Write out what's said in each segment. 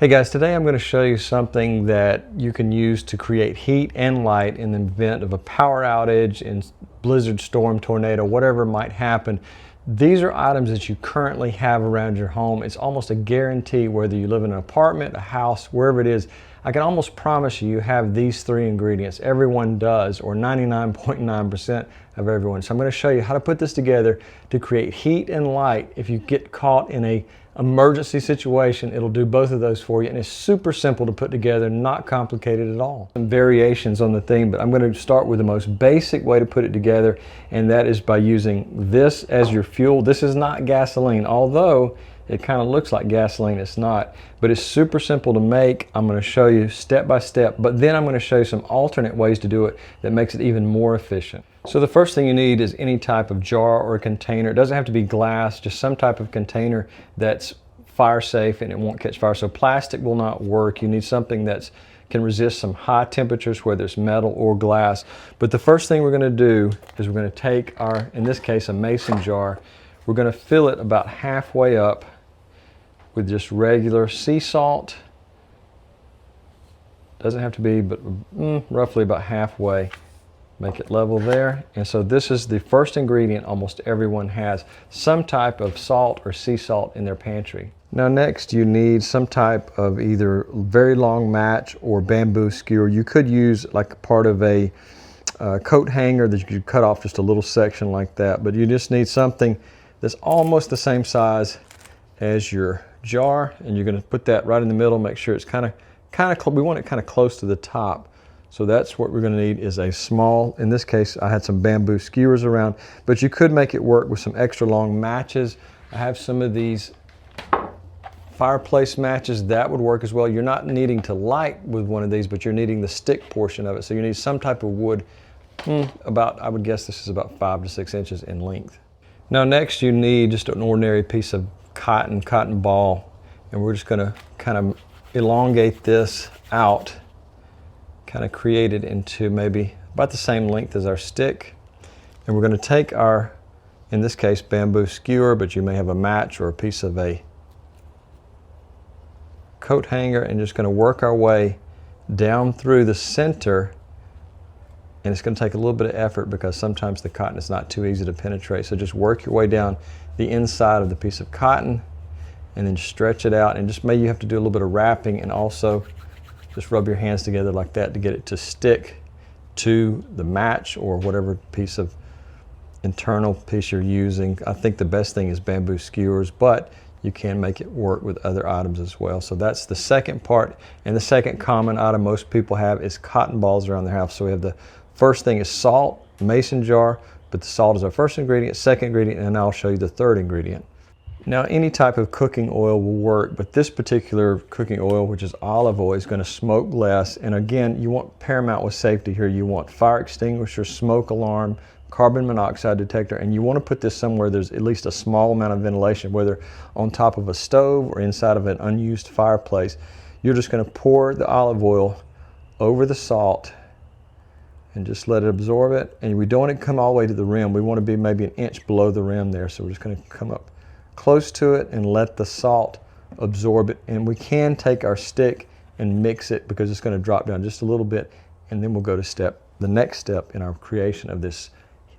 Hey guys, today I'm going to show you something that you can use to create heat and light in the event of a power outage, in blizzard, storm, tornado, whatever might happen. These are items that you currently have around your home. It's almost a guarantee, whether you live in an apartment, a house, wherever it is. I can almost promise you have these three ingredients. Everyone does, or 99.9% of everyone. So I'm going to show you how to put this together to create heat and light. If you get caught in a emergency situation, it'll do both of those for you, and it's super simple to put together, not complicated at all. Some variations on the theme, but I'm going to start with the most basic way to put it together, and that is by using this as your fuel. This is not gasoline, although it kind of looks like gasoline. It's not, but it's super simple to make. I'm going to show you step by step, but then I'm going to show you some alternate ways to do it that makes it even more efficient. So the first thing you need is any type of jar or a container. It doesn't have to be glass, just some type of container that's fire safe and it won't catch fire. So plastic will not work. You need something that can resist some high temperatures, whether it's metal or glass. But the first thing we're going to do is we're going to take our, in this case, a mason jar. We're going to fill it about halfway up with just regular sea salt. Doesn't have to be, but roughly about halfway. Make it level there. And so this is the first ingredient almost everyone has, some type of salt or sea salt in their pantry. Now next you need some type of either very long match or bamboo skewer. You could use like part of a coat hanger that you could cut off just a little section like that, but you just need something that's almost the same size as your jar, and you're going to put that right in the middle. Make sure it's kind of we want it kind of close to the top. So that's what we're going to need, is a small, in this case I had some bamboo skewers around, but you could make it work with some extra long matches. I have some of these fireplace matches that would work as well. You're not needing to light with one of these, but you're needing the stick portion of it. So you need some type of wood, about, I would guess this is about 5 to 6 inches in length. Now next you need just an ordinary piece of cotton ball, and we're just going to kind of elongate this out, kind of create it into maybe about the same length as our stick. And we're going to take our, in this case, bamboo skewer, but you may have a match or a piece of a coat hanger, and just going to work our way down through the center. And it's going to take a little bit of effort because sometimes the cotton is not too easy to penetrate. So just work your way down the inside of the piece of cotton and then stretch it out, and just maybe you have to do a little bit of wrapping, and also just rub your hands together like that to get it to stick to the match or whatever piece of internal piece you're using. I think the best thing is bamboo skewers, but you can make it work with other items as well. So that's the second part, and the second common item most people have is cotton balls around their house. So we have the first thing is salt, mason jar, but the salt is our first ingredient, second ingredient, and I'll show you the third ingredient. Now any type of cooking oil will work, but this particular cooking oil, which is olive oil, is going to smoke less. And again, you want paramount with safety here. You want fire extinguisher, smoke alarm, carbon monoxide detector, and you want to put this somewhere there's at least a small amount of ventilation, whether on top of a stove or inside of an unused fireplace. You're just going to pour the olive oil over the salt and just let it absorb it. And we don't want it to come all the way to the rim. We want to be maybe an inch below the rim there. So we're just going to come up close to it and let the salt absorb it. And we can take our stick and mix it because it's going to drop down just a little bit, and then we'll go to the next step in our creation of this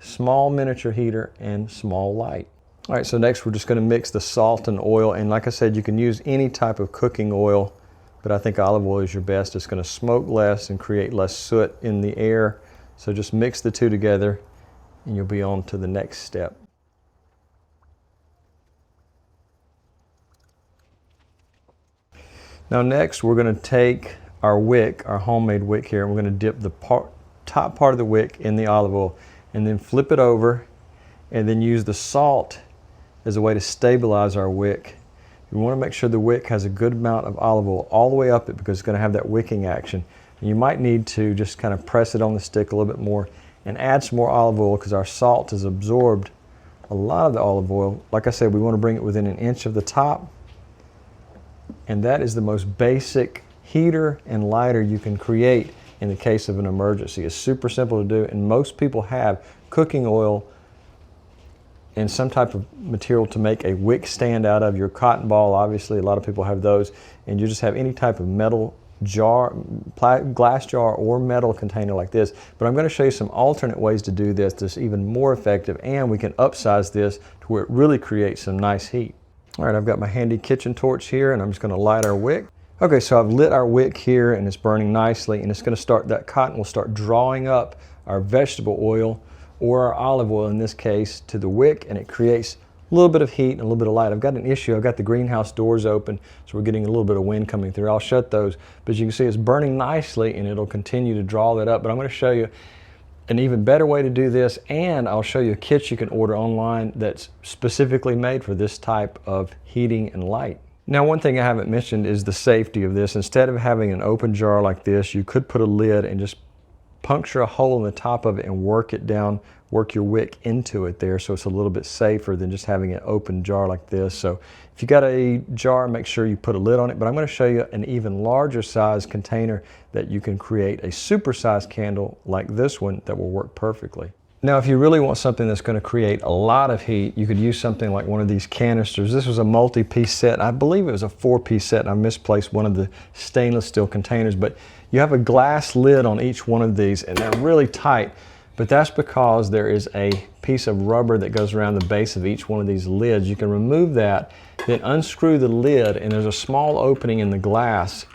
small miniature heater and small light. All right, so next we're just going to mix the salt and oil, and like I said, you can use any type of cooking oil, but I think olive oil is your best. It's going to smoke less and create less soot in the air. So just mix the two together and you'll be on to the next step. Now next we're going to take our wick, our homemade wick here, and we're going to dip the top part of the wick in the olive oil and then flip it over, and then use the salt as a way to stabilize our wick. You want to make sure the wick has a good amount of olive oil all the way up it, because it's going to have that wicking action. And you might need to just kind of press it on the stick a little bit more and add some more olive oil, because our salt has absorbed a lot of the olive oil. Like I said, we want to bring it within an inch of the top. And that is the most basic heater and lighter you can create in the case of an emergency. It's super simple to do, and most people have cooking oil and some type of material to make a wick stand out of. Your cotton ball, obviously, a lot of people have those, and you just have any type of metal jar, glass jar or metal container like this. But I'm going to show you some alternate ways to do this that's even more effective, and we can upsize this to where it really creates some nice heat. All right, I've got my handy kitchen torch here, and I'm just going to light our wick. Okay, so I've lit our wick here, and it's burning nicely, and it's going to start, that cotton will start drawing up our vegetable oil or our olive oil in this case to the wick, and it creates a little bit of heat and a little bit of light. I've got an issue. I've got the greenhouse doors open, so we're getting a little bit of wind coming through. I'll shut those, but you can see it's burning nicely, and it'll continue to draw that up. But I'm going to show you an even better way to do this, and I'll show you a kit you can order online that's specifically made for this type of heating and light. Now, one thing I haven't mentioned is the safety of this. Instead of having an open jar like this, you could put a lid and just puncture a hole in the top of it and work it down, work your wick into it there, so it's a little bit safer than just having an open jar like this. So if you got a jar, make sure you put a lid on it. But I'm going to show you an even larger size container that you can create a super size candle like this one that will work perfectly. Now, if you really want something that's going to create a lot of heat, you could use something like one of these canisters. This was a multi-piece set. I believe it was a 4-piece set, and I misplaced one of the stainless steel containers. But you have a glass lid on each one of these, and they're really tight. But that's because there is a piece of rubber that goes around the base of each one of these lids. You can remove that, then unscrew the lid, and there's a small opening in the glass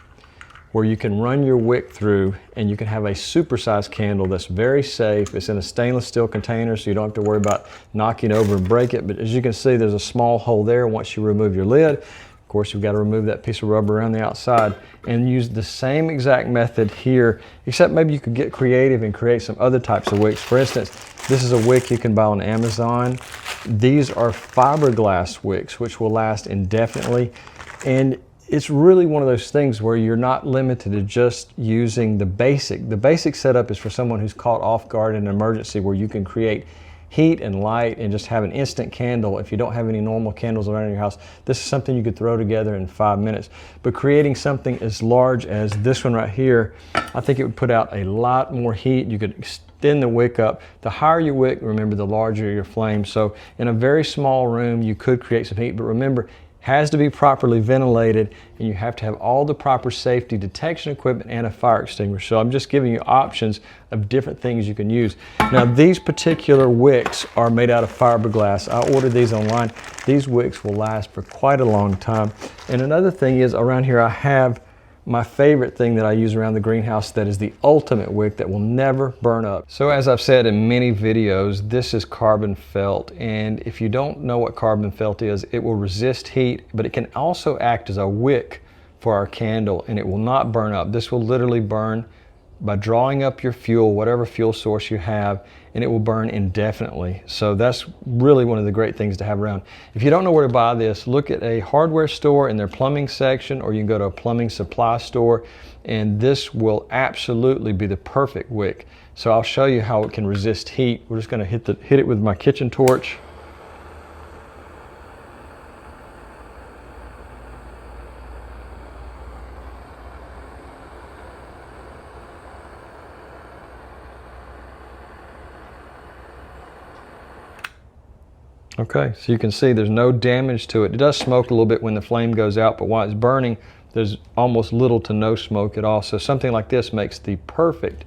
where you can run your wick through, and you can have a supersized candle that's very safe. It's in a stainless steel container, so you don't have to worry about knocking over and break it. But as you can see, there's a small hole there once you remove your lid. Of course, you've got to remove that piece of rubber around the outside and use the same exact method here, except maybe you could get creative and create some other types of wicks. For instance, this is a wick you can buy on Amazon. These are fiberglass wicks, which will last indefinitely. And it's really one of those things where you're not limited to just using the basic. The basic setup is for someone who's caught off guard in an emergency, where you can create heat and light and just have an instant candle. If you don't have any normal candles around in your house, this is something you could throw together in 5 minutes. But creating something as large as this one right here, I think it would put out a lot more heat. You could extend the wick up. The higher your wick, remember, the larger your flame. So in a very small room, you could create some heat, but remember, has to be properly ventilated, and you have to have all the proper safety detection equipment and a fire extinguisher. So I'm just giving you options of different things you can use. Now, these particular wicks are made out of fiberglass. I ordered these online. These wicks will last for quite a long time. And another thing is, around here I have my favorite thing that I use around the greenhouse that is the ultimate wick that will never burn up. So as I've said in many videos, this is carbon felt, and if you don't know what carbon felt is, it will resist heat, but it can also act as a wick for our candle, and it will not burn up. This will literally burn by drawing up your fuel, whatever fuel source you have, and it will burn indefinitely. So that's really one of the great things to have around. If you don't know where to buy this, look at a hardware store in their plumbing section, or you can go to a plumbing supply store, and this will absolutely be the perfect wick. So I'll show you how it can resist heat. We're just going to hit it with my kitchen torch. Okay, so you can see there's no damage to it. It does smoke a little bit when the flame goes out, but while it's burning, there's almost little to no smoke at all. So something like this makes the perfect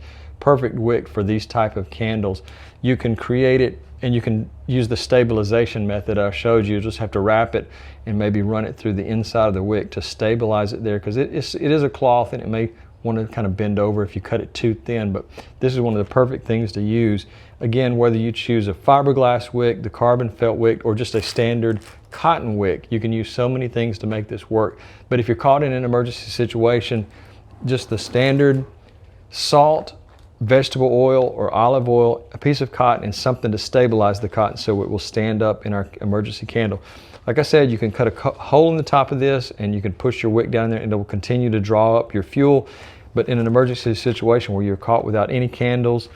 wick for these type of candles. You can create it, and you can use the stabilization method I showed you. You just have to wrap it and maybe run it through the inside of the wick to stabilize it there, because it is a cloth, and it may want to kind of bend over if you cut it too thin, but this is one of the perfect things to use. Again, whether you choose a fiberglass wick, the carbon felt wick, or just a standard cotton wick, you can use so many things to make this work. But if you're caught in an emergency situation, just the standard salt, vegetable oil or olive oil, a piece of cotton, and something to stabilize the cotton so it will stand up in our emergency candle. Like I said, you can cut a hole in the top of this, and you can push your wick down there, and it will continue to draw up your fuel. But in an emergency situation where you're caught without any candles,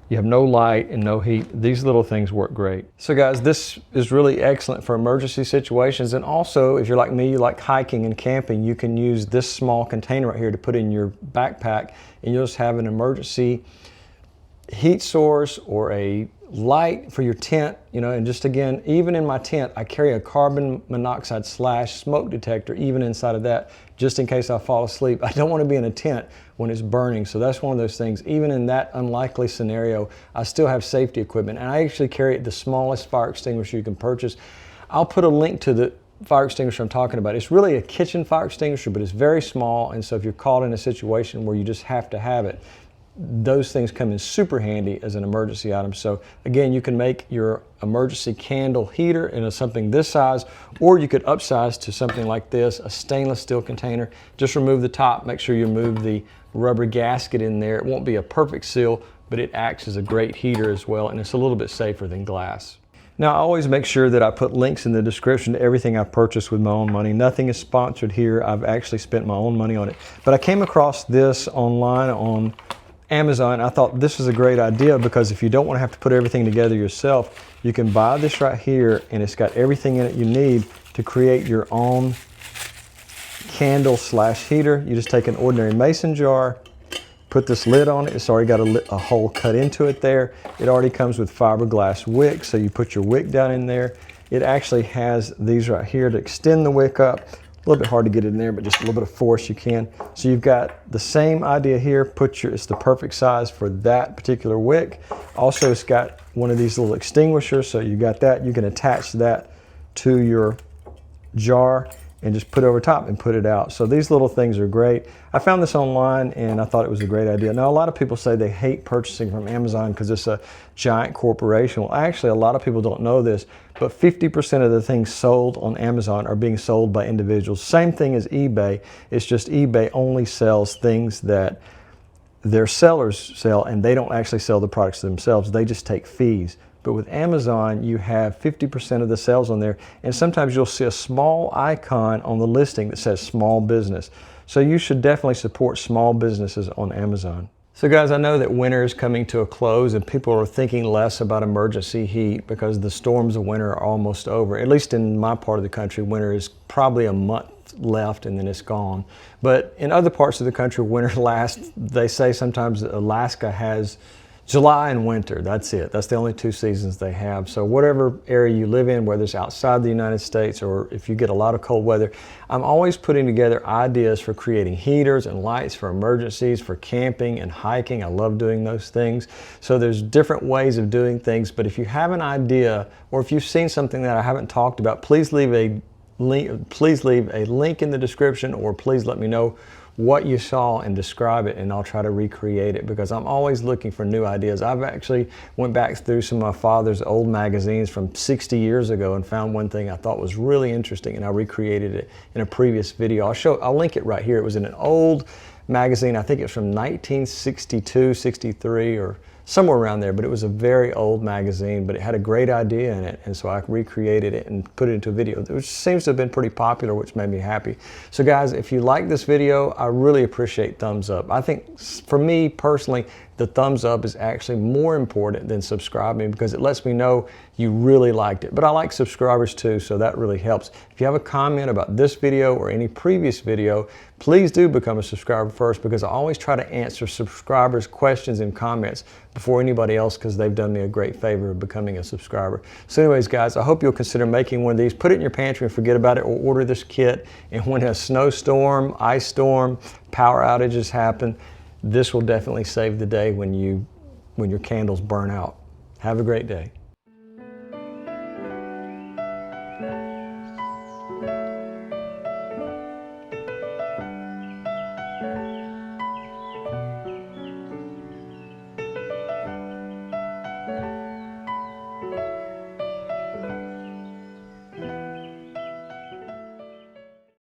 you have no light and no heat, these little things work great. So guys, this is really excellent for emergency situations. And also, if you're like me, you like hiking and camping, you can use this small container right here to put in your backpack, and you'll just have an emergency heat source or a light for your tent, you know, and just again, even in my tent, I carry a carbon monoxide / smoke detector even inside of that, just in case I fall asleep. I don't want to be in a tent when it's burning. So that's one of those things. Even in that unlikely scenario, I still have safety equipment. And I actually carry the smallest fire extinguisher you can purchase. I'll put a link to the fire extinguisher I'm talking about. It's really a kitchen fire extinguisher, but it's very small. And so if you're caught in a situation where you just have to have it, those things come in super handy as an emergency item. So again, you can make your emergency candle heater into something this size, or you could upsize to something like this, a stainless steel container. Just remove the top, make sure you remove the rubber gasket in there. It won't be a perfect seal, but it acts as a great heater as well, and it's a little bit safer than glass. Now, I always make sure that I put links in the description to everything I purchased with my own money. Nothing is sponsored here. I've actually spent my own money on it. But I came across this online on Amazon. I thought this is a great idea because if you don't want to have to put everything together yourself, you can buy this right here, and it's got everything in it you need to create your own candle / heater. You just take an ordinary mason jar, put this lid on it. It's already got a hole cut into it there. It already comes with fiberglass wicks, so you put your wick down in there. It actually has these right here to extend the wick up. A little bit hard to get in there, but just a little bit of force you can. So you've got the same idea here. It's the perfect size for that particular wick. Also, it's got one of these little extinguishers, so you got that. You can attach that to your jar and just put it over top and put it out. So these little things are great. I found this online and I thought it was a great idea. Now, a lot of people say they hate purchasing from Amazon because it's a giant corporation. Well, actually, a lot of people don't know this, but 50% of the things sold on Amazon are being sold by individuals. Same thing as eBay. It's just eBay only sells things that their sellers sell, and they don't actually sell the products themselves. They just take fees. But with Amazon, you have 50% of the sales on there, and sometimes you'll see a small icon on the listing that says small business. So you should definitely support small businesses on Amazon. So guys, I know that winter is coming to a close and people are thinking less about emergency heat because the storms of winter are almost over. At least in my part of the country, winter is probably a month left and then it's gone. But in other parts of the country, winter lasts. They say sometimes Alaska has July and winter. That's it. That's the only 2 seasons they have. So whatever area you live in, whether it's outside the United States or if you get a lot of cold weather, I'm always putting together ideas for creating heaters and lights for emergencies, for camping and hiking. I love doing those things. So there's different ways of doing things. But if you have an idea or if you've seen something that I haven't talked about, please leave a link in the description, or please let me know what you saw and describe it, and I'll try to recreate it because I'm always looking for new ideas. I've actually went back through some of my father's old magazines from 60 years ago and found one thing I thought was really interesting, and I recreated it in a previous video. I'll link it right here. It was in an old magazine. I think it's from 1962, 63, or somewhere around there, but it was a very old magazine, but it had a great idea in it, and so I recreated it and put it into a video, which seems to have been pretty popular, which made me happy. So guys, if you like this video, I really appreciate thumbs up. I think for me personally, the thumbs up is actually more important than subscribing because it lets me know you really liked it. But I like subscribers too, so that really helps. If you have a comment about this video or any previous video, please do become a subscriber first because I always try to answer subscribers' questions and comments before anybody else because they've done me a great favor of becoming a subscriber. So anyways, guys, I hope you'll consider making one of these. Put it in your pantry and forget about it, or order this kit. And when a snowstorm, ice storm, power outages happen, this will definitely save the day when your candles burn out. Have a great day.